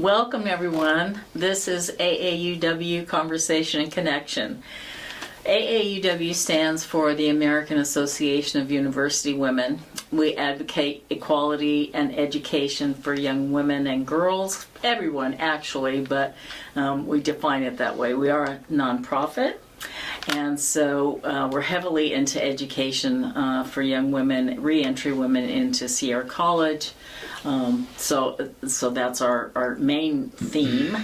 Welcome everyone. This is AAUW Conversation and Connection. AAUW stands for the American Association of University Women. We advocate equality and education for young women and girls, everyone actually, but we define it that way. We are a nonprofit. And so we're heavily into education for young women, re-entry women into Sierra College. So that's our main theme.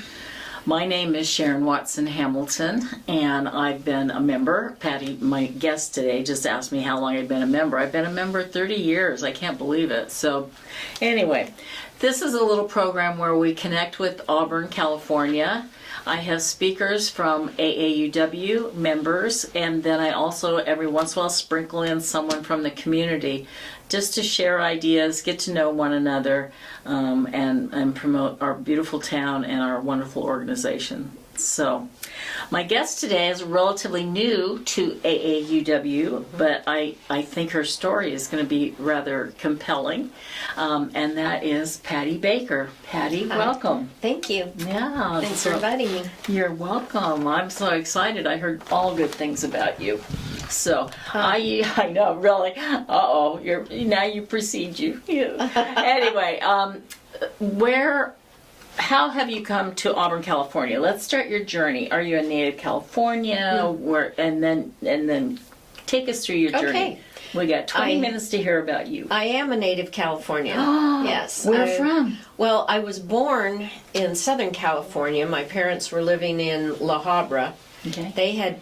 My name is Sharon Watson Hamilton, and I've been a member. Patti, my guest today, just asked me how long I've been a member. I've been a member 30 years. I can't believe it. So anyway, this is a little program where we connect with Auburn, California. I have speakers from AAUW members, and then I also every once in a while sprinkle in someone from the community just to share ideas, get to know one another, and promote our beautiful town and our wonderful organization. So, my guest today is relatively new to AAUW, but I think her story is going to be rather compelling, and that is Patti Baker. Patti, welcome. Thank you. Yeah. Thanks for inviting me. You're welcome. I'm so excited. I heard all good things about you. So, I know, really. Uh-oh, now you precede you. Anyway, how have you come to Auburn, California? Let's start your journey. Are you a native California? And then take us through your journey. Okay. We got 20 minutes to hear about you. I am a native Californian. Yes. Where from? Well, I was born in Southern California. My parents were living in La Habra. Okay. They had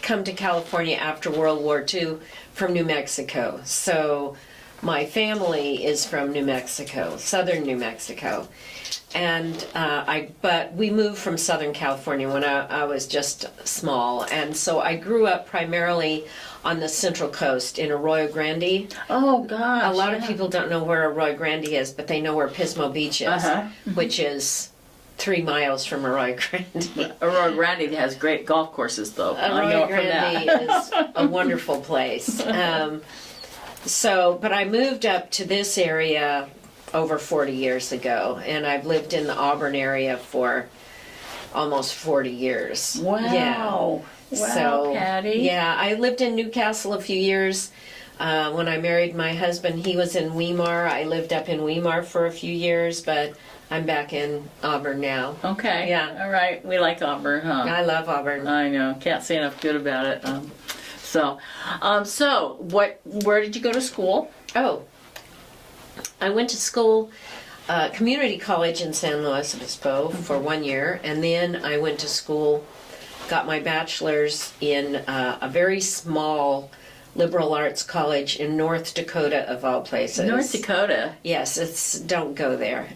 come to California after World War II from New Mexico. So my family is from New Mexico, southern New Mexico. And but we moved from Southern California when I was just small. And so I grew up primarily on the Central Coast in Arroyo Grande. Oh, gosh. A lot of people don't know where Arroyo Grande is, but they know where Pismo Beach is, which is 3 miles from Arroyo Grande. Arroyo Grande has great golf courses, though. Arroyo Grande is a wonderful place. But I moved up to this area over 40 years ago, and I've lived in the Auburn area for almost 40 years. Wow. Yeah. Wow, So, Patti. yeah, I lived in Newcastle a few years. When I married my husband, he was in Weimar. I lived up in Weimar for a few years, but I'm back in Auburn now. Okay. Yeah. All right. We like Auburn, huh? I love Auburn. I know. Can't say enough good about it. Where did you go to school? Oh, I went to school, community college in San Luis Obispo for 1 year, and then I went to school, got my bachelor's in a very small liberal arts college in North Dakota, of all places. North Dakota? Yes, don't go there.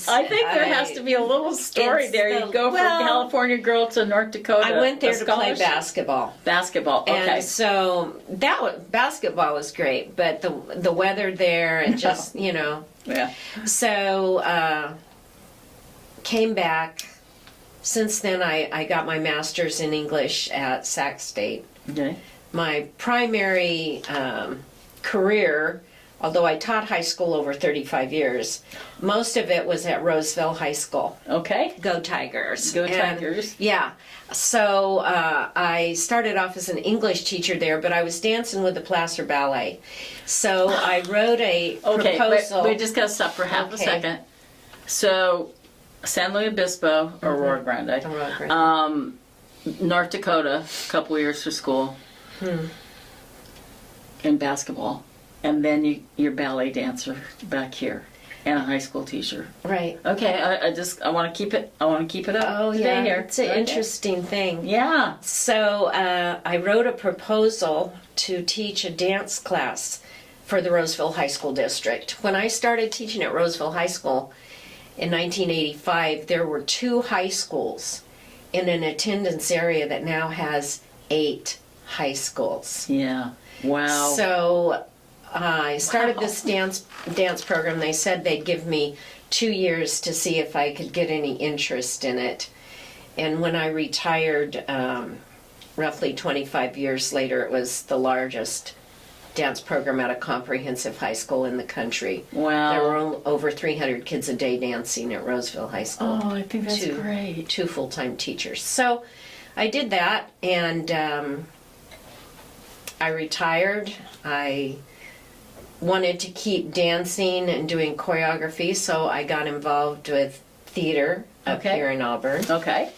I think there has to be a little story there. You go from California girl to North Dakota. I went there to play basketball. Basketball, okay. And so basketball was great, but the weather there and just, Yeah. So came back. Since then, I got my master's in English at Sac State. Okay. My primary career, although I taught high school over 35 years, most of it was at Roseville High School. Okay. Go Tigers. Go Tigers. Yeah. So I started off as an English teacher there, but I was dancing with the Placer Ballet. So I wrote a proposal. Okay, we just got to stop for half a second. So, San Luis Obispo, Aurora Grande. Aurora Grande. North Dakota, a couple years for school. In basketball. And then you're ballet dancer back here, and a high school teacher. Right. Okay, I want to keep it. I want to keep it up. Oh today yeah, here. it's an interesting thing. Yeah. So I wrote a proposal to teach a dance class for the Roseville High School district. When I started teaching at Roseville High School in 1985, there were 2 high schools in an attendance area that now has 8 high schools. Yeah. Wow. So I started this dance program. They said they'd give me 2 years to see if I could get any interest in it. And when I retired, roughly 25 years later, it was the largest dance program at a comprehensive high school in the country. Wow. There were over 300 kids a day dancing at Roseville High School. Oh, I think that's great. 2 full-time teachers. So I did that, and I retired. I wanted to keep dancing and doing choreography, so I got involved with theater up Okay. here in Auburn. Okay.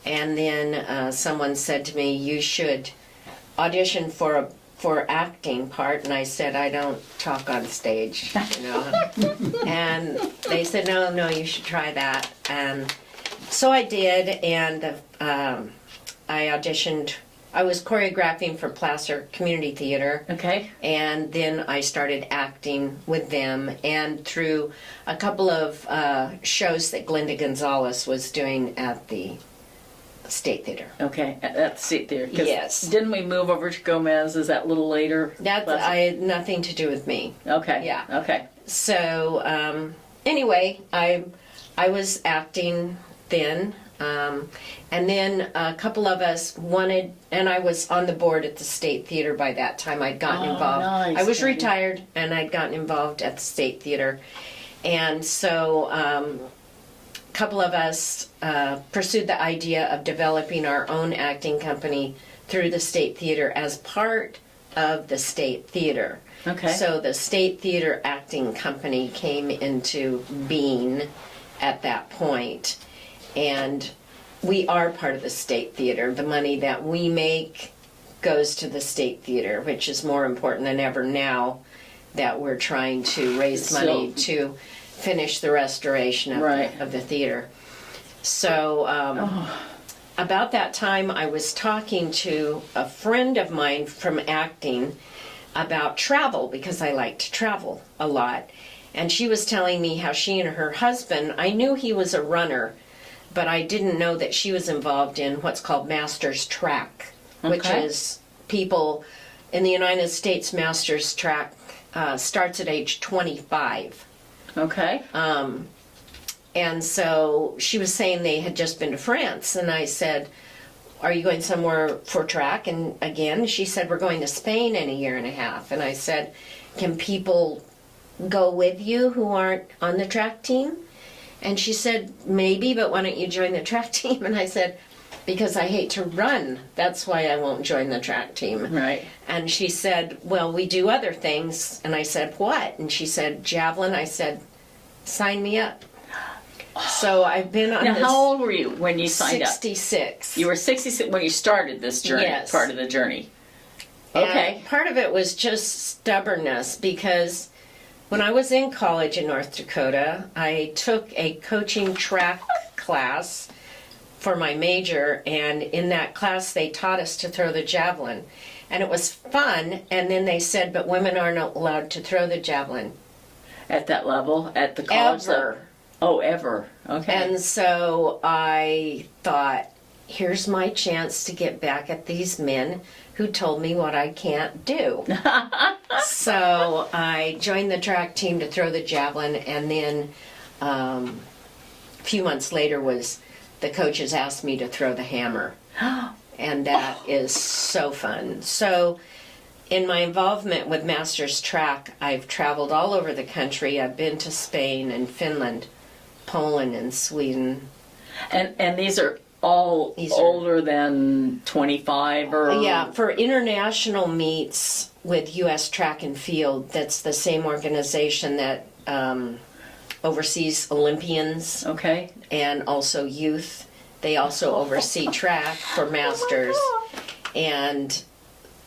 And then someone said to me, "You should audition for acting part," and I said, "I don't talk on stage, you know." And they said, no, you should try that. And so I did, and I auditioned. I was choreographing for Placer Community Theater. Okay. And then I started acting with them, and through a couple of shows that Glenda Gonzalez was doing at the State Theater. Okay. At the State Theater. 'Cause Yes. Didn't we move over to Gomez? Is that a little later? That I had nothing to do with me. Okay. Yeah. Okay. So anyway, I was acting then, and then a couple of us wanted, and I was on the board at the State Theater by that time. I'd gotten Oh, involved. nice, I was Patty. retired, and I'd gotten involved at the State Theater, and so a couple of us pursued the idea of developing our own acting company through the State Theater as part of the State Theater. Okay. So the State Theater Acting Company came into being at that point, and we are part of the State Theater. The money that we make goes to the State Theater, which is more important than ever now that we're trying to raise money to finish the restoration of, Right. of the theater. So about that time, I was talking to a friend of mine from acting about travel, because I like to travel a lot. And she was telling me how she and her husband, I knew he was a runner, but I didn't know that she was involved in what's called Masters Track, which Okay. is people in the United States. Masters Track starts at age 25. Okay. And so she was saying they had just been to France, and I said, "Are you going somewhere for track?" And again, she said, "We're going to Spain in a year and a half." And I said, "Can people go with you who aren't on the track team?" And she said, "Maybe, but why don't you join the track team?" And I said, "Because I hate to run. That's why I won't join the track team." Right. And she said, "Well, we do other things." And I said, "What?" And she said, "Javelin." I said, "Sign me up." So I've been on Now, this. how old were you when you signed up? 66. You were 66 when you started this journey. Yes. Part of the journey. Okay. And part of it was just stubbornness, because when I was in college in North Dakota, I took a coaching track class for my major, and in that class they taught us to throw the javelin. And it was fun, and then they said, "But women aren't allowed to throw the javelin." At that level, at the college level. Ever. Oh, ever. Okay. And so I thought, here's my chance to get back at these men who told me what I can't do. So I joined the track team to throw the javelin, and then a few months later was the coaches asked me to throw the hammer. And that is so fun. So in my involvement with Masters Track, I've traveled all over the country. I've been to Spain and Finland, Poland and Sweden. And these are all older than 25 or... Yeah, for international meets with U.S. Track and Field, that's the same organization that oversees Olympians Okay. and also youth. They also oversee track for masters. And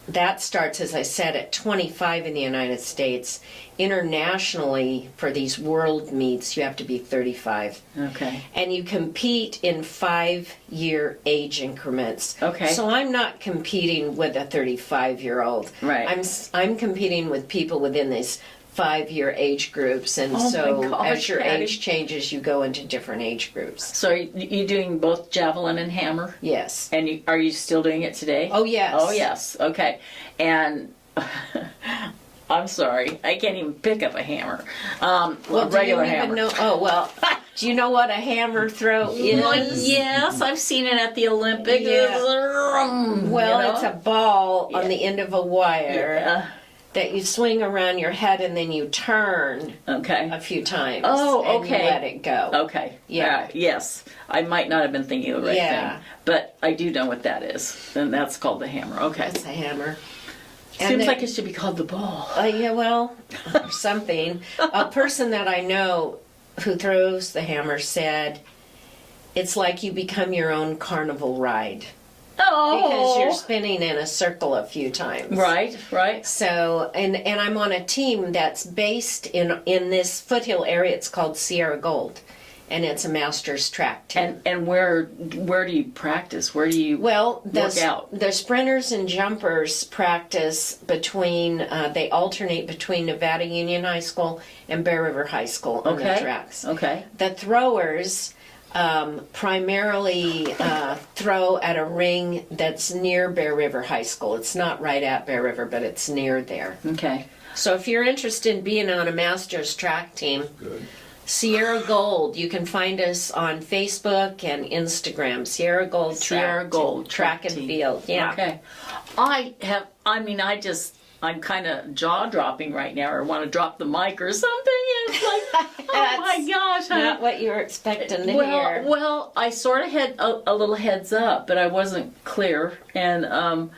that starts, as I said, at 25 in the United States. Internationally, for these world meets, you have to be 35. Okay. And you compete in 5-year age increments. Okay. So I'm not competing with a 35-year-old. Right. I'm competing with people within these 5-year age groups, and Oh my so gosh, as your Patty. age changes, you go into different age groups. So are you doing both javelin and hammer? Yes. And are you still doing it today? Oh yes. Oh, yes. Okay. And I'm sorry, I can't even pick up a hammer. Well, A regular do you hammer. even know? Oh well. Do you know what a hammer throw is? Well, yes, I've seen it at the Olympics. Yeah. Well, Well, it's a ball on the end of a wire. Yeah. that you swing around your head and then you turn Okay. a few times. Oh, and okay. you let it go. Okay. Yeah. Yes. I might not have been thinking of the right Yeah. thing, but I do know what that is, and that's called the hammer. Okay. That's a hammer. Seems like it should be called the ball. Yeah, well, or something. A person that I know who throws the hammer said, it's like you become your own carnival ride. Oh. Because you're spinning in a circle a few times. Right. Right. So, and I'm on a team that's based in this foothill area. It's called Sierra Gold, and it's a master's track team. And where do you practice? Where do you work out? The sprinters and jumpers practice between. They alternate between Nevada Union High School and Bear River High School on the tracks. Okay. The throwers primarily throw at a ring that's near Bear River High School. It's not right at Bear River, but it's near there. Okay. So if you're interested in being on a master's track team, Sierra Gold, you can find us on Facebook and Instagram. Sierra Gold Track and Field. Yeah. Okay. I'm kind of jaw dropping right now, or want to drop the mic or something. It's like, oh my gosh. Not what you were expecting to hear. Well, I sort of had a little heads up, but I wasn't clear. And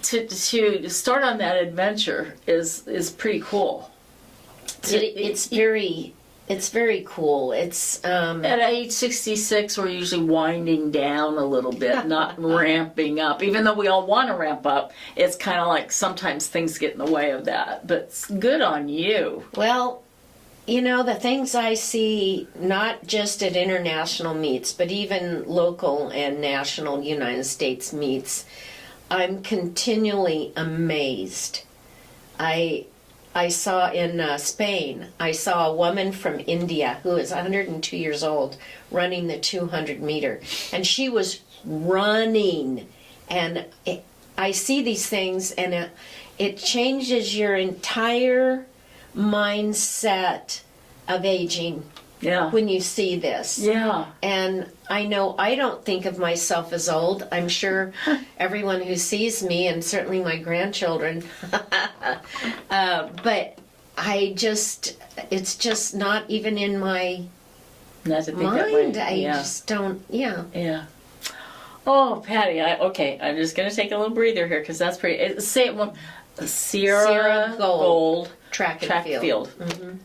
to start on that adventure is pretty cool. It's very cool. It's at age 66, we're usually winding down a little bit, not ramping up. Even though we all want to ramp up, it's kind of like sometimes things get in the way of that. But it's good on you. Well, the things I see, not just at international meets, but even local and national United States meets, I'm continually amazed. I saw in Spain, I saw a woman from India who is 102 years old running the 200 meter. And she was running. And I see these things and it changes your entire mindset of aging. Yeah. When you see this. Yeah. And I know I don't think of myself as old. I'm sure everyone who sees me, and certainly my grandchildren, but it's just not even in my Not to think mind. that way. I Yeah. just don't, yeah. Yeah. Oh, Patty, I'm just going to take a little breather here because that's pretty. Say it one. Sierra Gold Track and Field. Mm-hmm.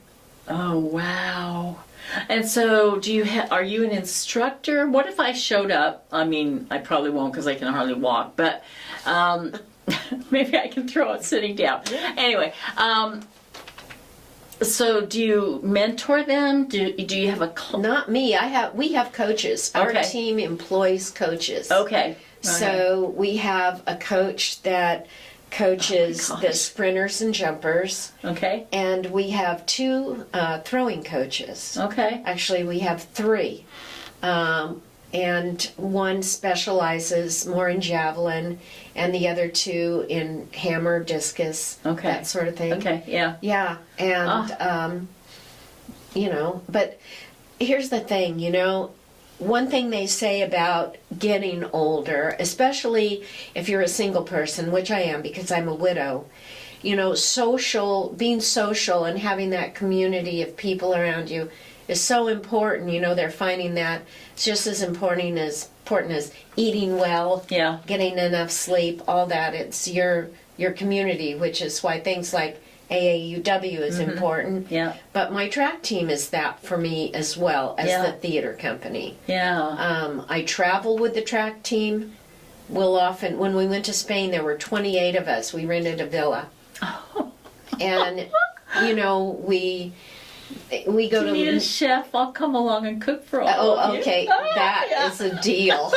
Oh, wow. And so, are you an instructor? What if I showed up? I mean, I probably won't because I can hardly walk, but maybe I can throw it sitting down. Anyway, so do you mentor them? Do you have a Not me. We have coaches. Okay. Our team employs coaches. Okay. So we have a coach that coaches the sprinters and jumpers. Okay. And we have 2 throwing coaches. Okay. Actually, we have 3. And one specializes more in javelin, and the other 2 in hammer, discus, that sort of thing. Okay, yeah. Yeah, and, but here's the thing, one thing they say about getting older, especially if you're a single person, which I am because I'm a widow, being social and having that community of people around you is so important. They're finding that it's just as important as eating well, getting enough sleep, all that. It's your community, which is why things like AAUW is important. Yeah. But my track team is that for me as well as the theater company. Yeah. I travel with the track team. We'll often, when we went to Spain, there were 28 of us. We rented a villa. And, we go to need a chef. I'll come along and cook for all of you. Okay. That is a deal.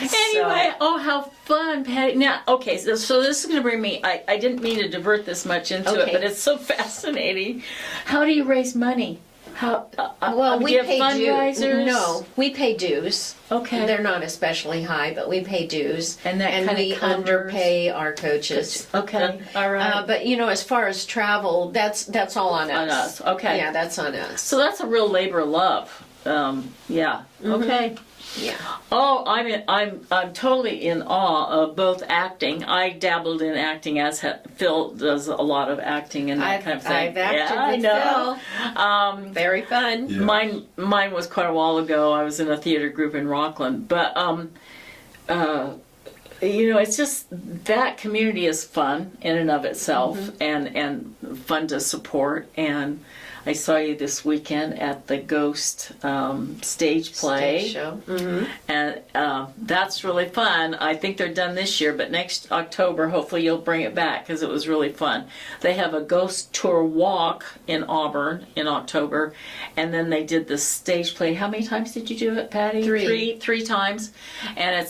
Anyway, how fun, Patty. Now, okay, so this is going to bring me, I didn't mean to divert this much into it, but it's so fascinating. How do you raise money? We pay fundraisers? No, we pay dues. Okay. They're not especially high, but we pay dues. And we underpay our coaches. Okay, all right. But as far as travel, that's all on us. On us, okay. Yeah, that's on us. So that's a real labor of love. Yeah, okay. Yeah. Oh, I'm totally in awe of both acting. I dabbled in acting, as Phil does a lot of acting and that kind of thing. I've acted yeah, with I know. Very fun. Yeah. Mine was quite a while ago. I was in a theater group in Rockland, but it's just that community is fun in and of itself, and fun to support. And I saw you this weekend at the Ghost stage play. Stage show. Mm-hmm. And that's really fun. I think they're done this year, but next October, hopefully you'll bring it back because it was really fun. They have a ghost tour walk in Auburn in October, and then they did the stage play. How many times did you do it, Patty? Three times. And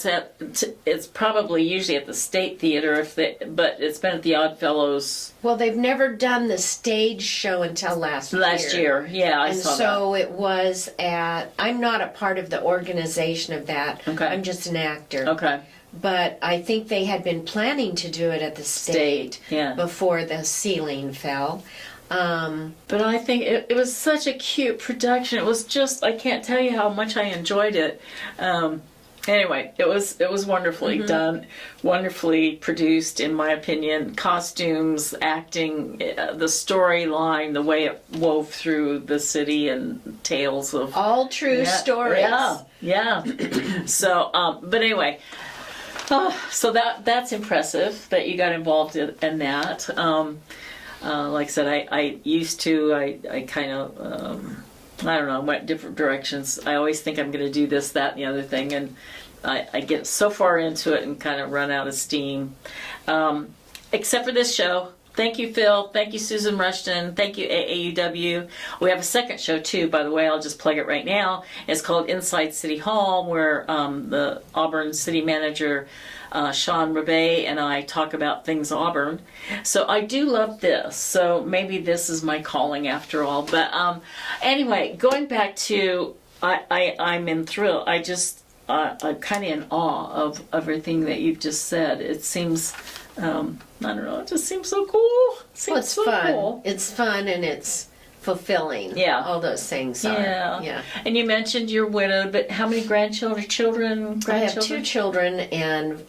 it's probably usually at the State Theater, but it's been at the Oddfellows. Well, they've never done the stage show until last year. Yeah, I saw that. And so it was I'm not a part of the organization of that. Okay. I'm just an actor. Okay. But I think they had been planning to do it at the State yeah. before the ceiling fell. But I think it was such a cute production. It was just, I can't tell you how much I enjoyed it. Anyway, it was wonderfully done, wonderfully produced, in my opinion. Costumes, acting, the storyline, the way it wove through the city, and tales of all true stories. Yeah. So, but anyway, so that's impressive that you got involved in that. Like I said, I used to. I kind of. I don't know, I went different directions. I always think I'm going to do this, that, and the other thing, and I get so far into it and kind of run out of steam. Except for this show. Thank you, Phil. Thank you, Susan Rushton. Thank you, AAUW. We have a second show, too, by the way. I'll just plug it right now. It's called Inside City Hall, where the Auburn City Manager, Sharon and I talk about things Auburn. So I do love this. So maybe this is my calling after all. But anyway, going back to, I'm in thrill. I'm kind of in awe of everything that you've just said. It seems, I don't know, it just seems so cool. It's fun. Cool. It's fun and it's fulfilling. Yeah. All those things are. Yeah. And you mentioned you're widowed, but how many grandchildren? I have 2 children and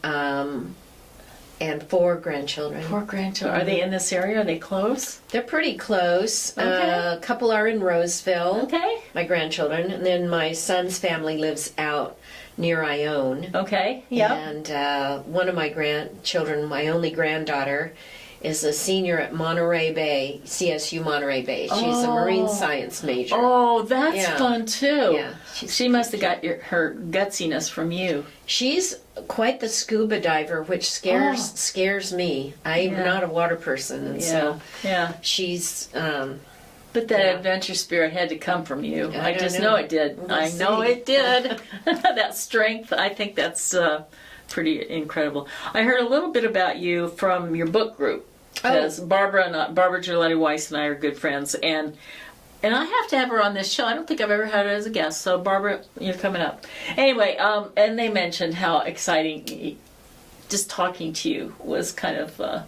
4 grandchildren. 4 grandchildren. Are they in this area? Are they close? They're pretty close. Okay. A couple are in Roseville. Okay. My grandchildren. And then my son's family lives out near Ione. Okay. Yeah. And one of my grandchildren, my only granddaughter, is a senior at Monterey Bay, CSU Monterey Bay. She's a marine science major. Oh, that's fun too. Yeah. She must have got her gutsiness from you. She's quite the scuba diver, which scares me. I'm not a water person, and so she's. But that adventure spirit had to come from you. I just know it did. We'll see. Know it did. That strength, I think that's pretty incredible. I heard a little bit about you from your book group. Because Barbara Giuletti Weiss and I are good friends, and I have to have her on this show. I don't think I've ever had her as a guest, so Barbara, you're coming up. Anyway, and they mentioned how exciting just talking to you was kind of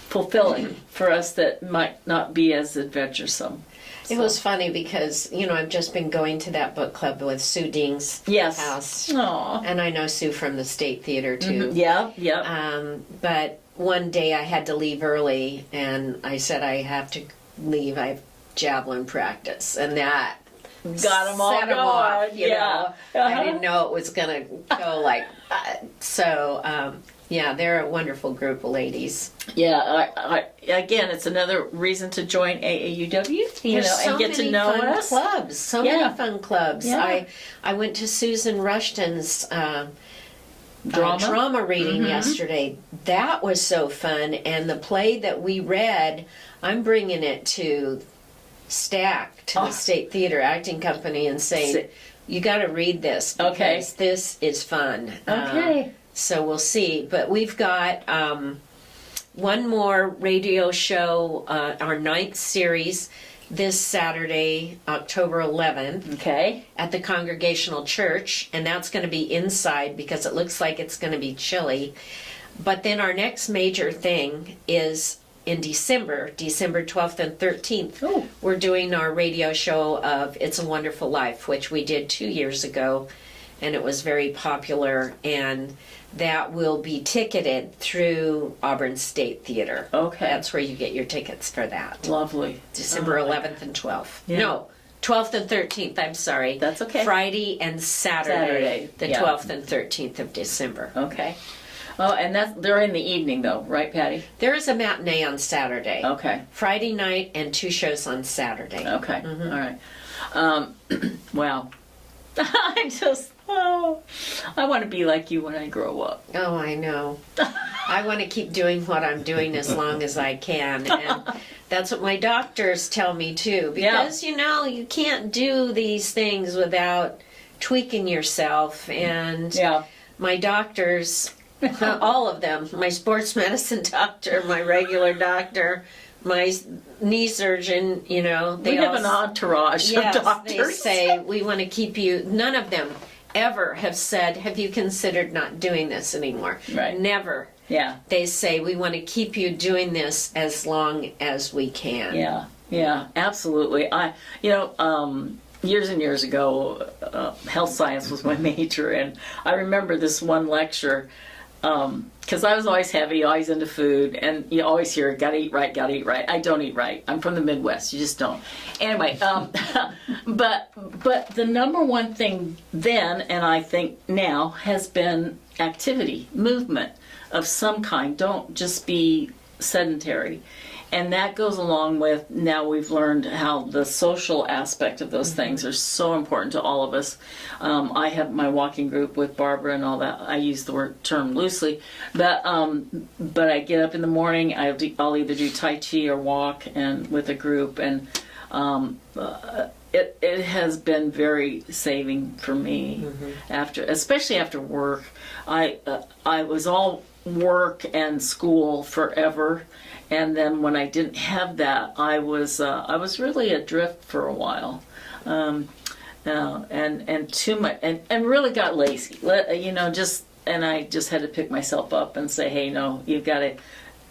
fulfilling for us that might not be as adventuresome. It was funny because, I've just been going to that book club with Sue Ding's house. Aww. And I know Sue from the State Theater, too. Mm-hmm. Yeah. But one day I had to leave early, and I said I have to leave. I have javelin practice, and that got them all set them off. You know? Uh-huh. I didn't know it was going to go like so. They're a wonderful group of ladies. Yeah, again, it's another reason to join AAUW, and get to know us. Clubs, so many fun clubs. Yeah. I went to Susan Rushton's drama reading yesterday. That was so fun, and the play that we read, I'm bringing it to STAC, to the State Theater Acting Company, and saying, you got to read this because this is fun. Okay. So we'll see. But we've got one more radio show, our 9th series, this Saturday, October 11th. Okay. At the Congregational Church. And that's going to be inside because it looks like it's going to be chilly. But then our next major thing is in December 12th and 13th. Ooh. We're doing our radio show of It's a Wonderful Life, which we did 2 years ago. and it was very popular, and that will be ticketed through Auburn State Theater. Okay. That's where you get your tickets for that. Lovely. December Oh, 11th and 12th. Yeah. No, 12th and 13th, I'm sorry. That's okay. Friday and Saturday, the yeah. 12th and 13th of December. Okay. Oh, and they're in the evening though, right, Patty? There is a matinee on Saturday. Okay. Friday night and 2 shows on Saturday. Okay. All right. Wow. I want to be like you when I grow up. Oh, I know. I want to keep doing what I'm doing as long as I can. And that's what my doctors tell me too. Because, you can't do these things without tweaking yourself. And Yeah. my doctors, all of them, my sports medicine doctor, my regular doctor, my knee surgeon, they We have an entourage yes, of doctors. they say, we want to keep you, none of them ever have said, have you considered not doing this anymore? Right. Never. Yeah. They say, we want to keep you doing this as long as we can. Yeah. Yeah. Absolutely. Years and years ago, health science was my major, and I remember this one lecture. Because I was always heavy, always into food, and you always hear, gotta eat right, gotta eat right. I don't eat right. I'm from the Midwest, you just don't. Anyway, but the number one thing then, and I think now, has been activity, movement of some kind. Don't just be sedentary. And that goes along with, now we've learned how the social aspect of those things are so important to all of us. I have my walking group with Barbara and all that. I use the term loosely, but I get up in the morning. I'll either do Tai Chi or walk and with a group, and it has been very saving for me. Especially after work. I was all work and school forever. And then when I didn't have that, I was really adrift for a while, and too much, and really got lazy. And I just had to pick myself up and say, hey, no, you've got to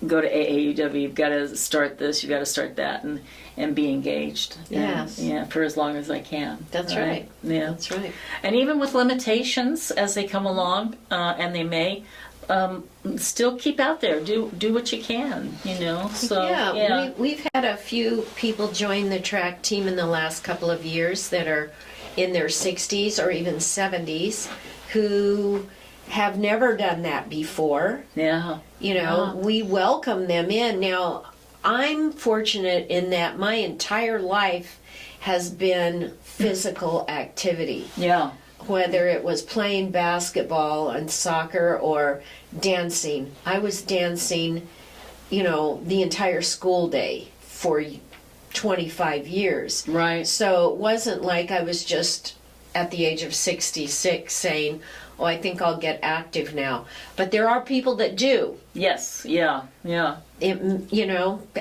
go to AAUW. You've got to start this. You've got to start that, and be engaged. Yes. And, for as long as I can. That's right. Yeah. That's right. And even with limitations as they come along, and they may. Still keep out there. Do what you can. So yeah. We've had a few people join the track team in the last couple of years that are in their 60s or even 70s who have never done that before. Yeah. We welcome them in. Now, I'm fortunate in that my entire life has been physical activity. Yeah. Whether it was playing basketball and soccer or dancing. I was dancing, the entire school day for 25 years. Right. So it wasn't like I was just at the age of 66 saying, oh, I think I'll get active now. But there are people that do. Yes. Yeah. Yeah.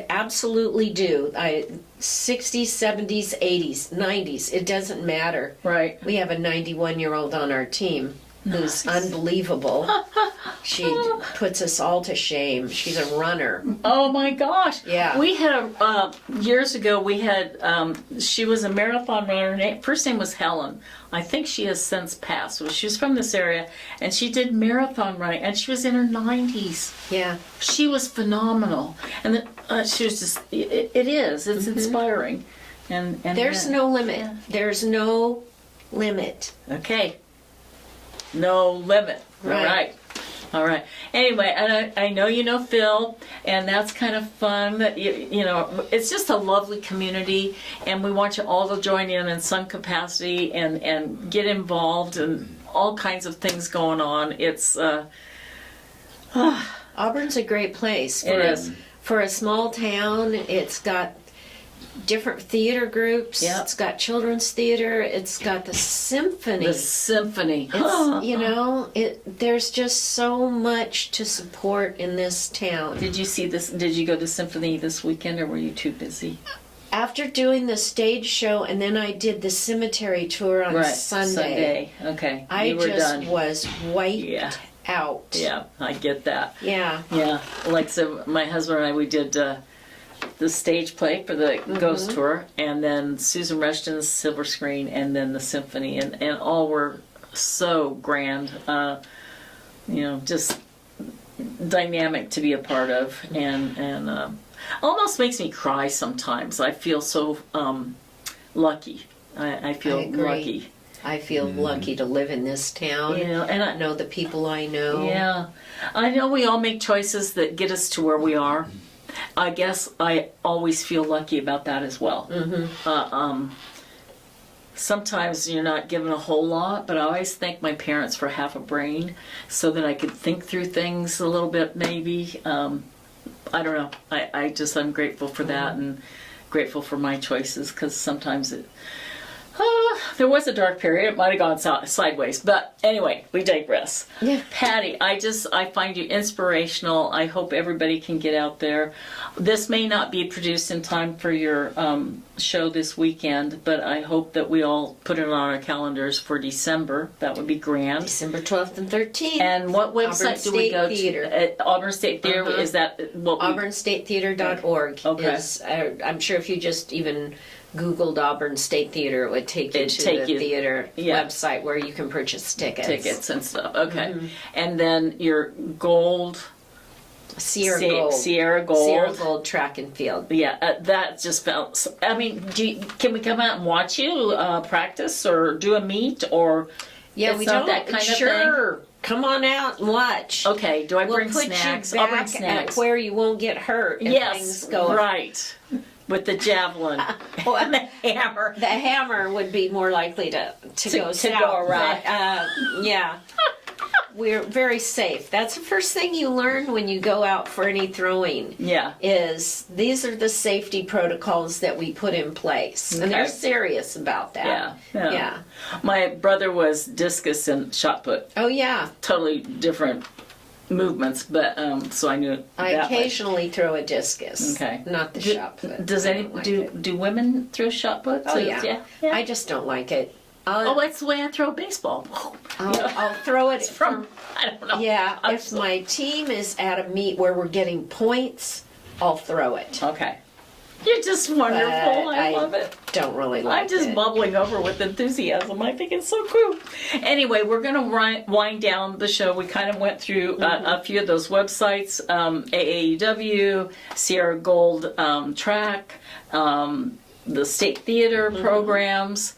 Absolutely do. 60s, 70s, 80s, 90s, it doesn't matter. Right. We have a 91-year-old on our team who's unbelievable. She puts us all to shame. She's a runner. Oh my gosh. Yeah. We had years ago. We had she was a marathon runner. First name was Helen. I think she has since passed. She was from this area, and she did marathon running, and she was in her 90s. Yeah. She was phenomenal, and she was just. It's inspiring, and there's no limit. Yeah. There's no limit. Okay. No limit. Right. All right. Anyway, and I know you know Phil, and that's kind of fun. That it's just a lovely community, and we want you all to join in some capacity and get involved and all kinds of things going on. It's Auburn's a great place. It is. For a small town. It's got different theater groups. Yep. It's got children's theater. It's got the symphony. It's, there's just so much to support in this town. Did you see this? Did you go to Symphony this weekend, or were you too busy? After doing the stage show, and then I did the cemetery tour on Sunday. Okay. I done. Was wiped out. Yeah, I get that. Yeah. Yeah. Like so, my husband and I, we did the stage play for the Ghost Tour, and then Susan Rushton's silver screen, and then the symphony, and all were so grand. Just dynamic to be a part of, and almost makes me cry sometimes. I feel so lucky. I feel lucky. I feel lucky to live in this town. And I know the people I know. Yeah, I know we all make choices that get us to where we are. I guess I always feel lucky about that as well. Mm-hmm. Sometimes you're not given a whole lot, but I always thank my parents for half a brain so that I could think through things a little bit, maybe. I don't know. I'm grateful for that, and grateful for my choices, because sometimes there was a dark period. It might have gone sideways. But anyway, we digress. Yeah. Patti, I find you inspirational. I hope everybody can get out there. This may not be produced in time for your show this weekend, but I hope that we all put it on our calendars for December. That would be grand. December 12th and 13th. And what website do we go Theater. to? Auburn State Theater. Is that what AuburnStateTheater.org. Okay. I'm sure if you just even Googled Auburn State Theater, it would take you to the theater website where you can purchase tickets and stuff. Okay. And then your Gold... Sierra Gold track and field. Yeah, that just felt... I mean, can we come out and watch you practice, or do a meet, or... Yeah, we don't... that kind of thing? Come on out and watch. Okay, do I bring snacks? I'll bring snacks. At where you won't get hurt if things go... Right. With the javelin and the hammer. The hammer would be more likely to go south. Go right. Yeah. We're very safe. That's the first thing you learn when you go out for any throwing. Yeah. Is these are the safety protocols that we put in place. Okay. And they're serious about that. Yeah. My brother was discus and shot put. Oh, yeah. Totally different movements, but so I knew. I occasionally throw a discus. Okay. Not the shot put. Do women throw shot put? Oh, yeah. I just don't like it. That's the way I throw baseball. I'll throw it from... I don't know. Yeah, if my team is at a meet where we're getting points, I'll throw it. Okay. You're just wonderful. I love it. Don't really like it. I'm just bubbling over with enthusiasm. I think it's so cool. Anyway, we're going to wind down the show. We kind of went through a few of those websites, AAUW, Sierra Gold Track, the State Theater programs.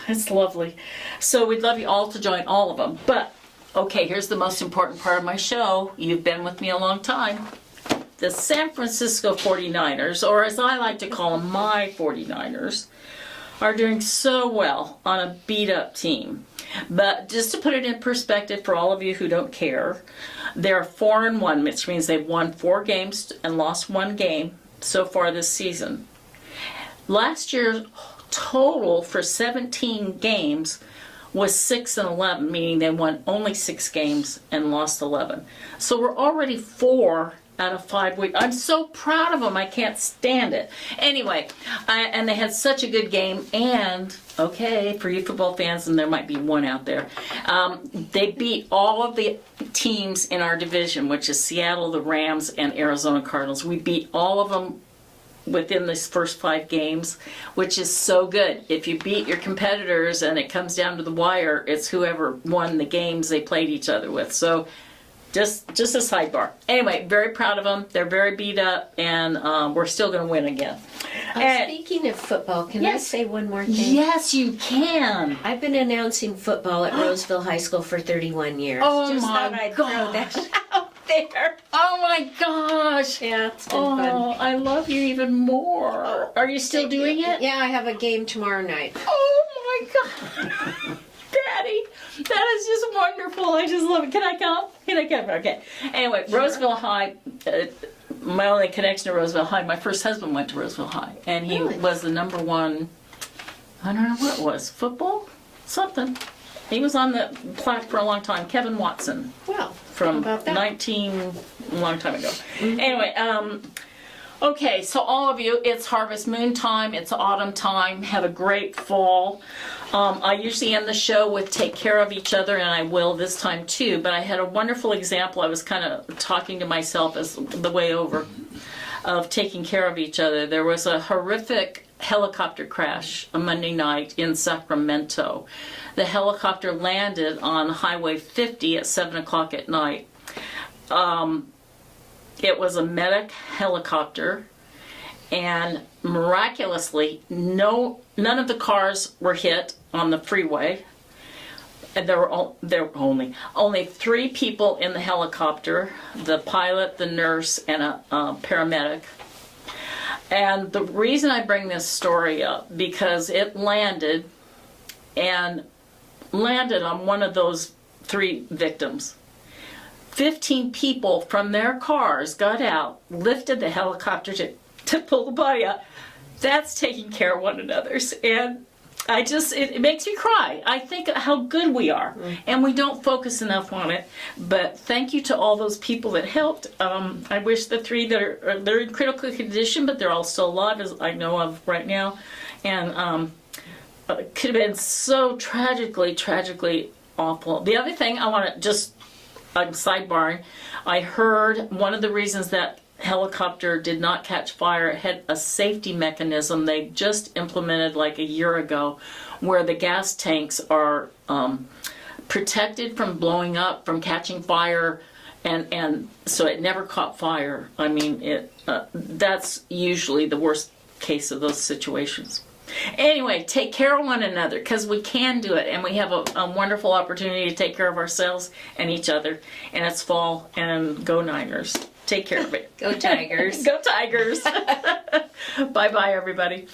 It's lovely. So we'd love you all to join all of them. But, okay, here's the most important part of my show. You've been with me a long time. The San Francisco 49ers, or as I like to call them, my 49ers, are doing so well on a beat-up team. But just to put it in perspective for all of you who don't care, they're 4-1, which means they've won 4 games and lost 1 game so far this season. Last year's total for 17 games was 6-11, meaning they won only 6 games and lost 11. So we're already 4 out of 5 weeks. I'm so proud of them. I can't stand it. Anyway, and they had such a good game. And, okay, for you football fans, and there might be one out there, they beat all of the teams in our division, which is Seattle, the Rams, and Arizona Cardinals. We beat all of them within this first 5 games, which is so good. If you beat your competitors and it comes down to the wire, it's whoever won the games they played each other with. So just a sidebar. Anyway, very proud of them. They're very beat up, and we're still going to win again. Speaking of football, can I say one more thing? Yes, you can. I've been announcing football at Roseville High School for 31 years. Oh, just my thought I'd gosh. throw that out there. Oh my gosh. Yeah, it's been fun. I love you even more. Are you still doing it? Yeah, I have a game tomorrow night. Oh my God. Daddy, that is just wonderful. I just love it. Can I come? Okay. Anyway, sure. Roseville High, my only connection to Roseville High, my first husband went to Roseville High, and he was the number 1, I don't know what it was, football? Something. He was on the plaque for a long time. Kevin Watson. Well, from a long time ago. Anyway, okay, so all of you, it's Harvest Moon time, it's autumn time, have a great fall. I usually end the show with take care of each other, and I will this time too, but I had a wonderful example. I was kind of talking to myself as the way over of taking care of each other. There was a horrific helicopter crash a Monday night in Sacramento. The helicopter landed on Highway 50 at 7 o'clock at night. It was a medic helicopter, and miraculously, none of the cars were hit on the freeway. And there were only 3 people in the helicopter: the pilot, the nurse, and a paramedic. And the reason I bring this story up, because it landed on one of those 3 victims. 15 people from their cars got out, lifted the helicopter to pull the body out. That's taking care of one another's. And it makes me cry. I think how good we are, and we don't focus enough on it. But thank you to all those people that helped. I wish the 3 that they're in critical condition, but they're all still alive, as I know of right now. And it could have been so tragically awful. The other thing I want to I'm sidebarring. I heard one of the reasons that helicopter did not catch fire, it had a safety mechanism they just implemented like a year ago, where the gas tanks are protected from blowing up, from catching fire, and so it never caught fire. I mean, that's usually the worst case of those situations. Anyway, take care of one another, because we can do it, and we have a wonderful opportunity to take care of ourselves and each other. And it's fall, and go Niners. Take care of it. Go Tigers. Go Tigers. Bye-bye, everybody.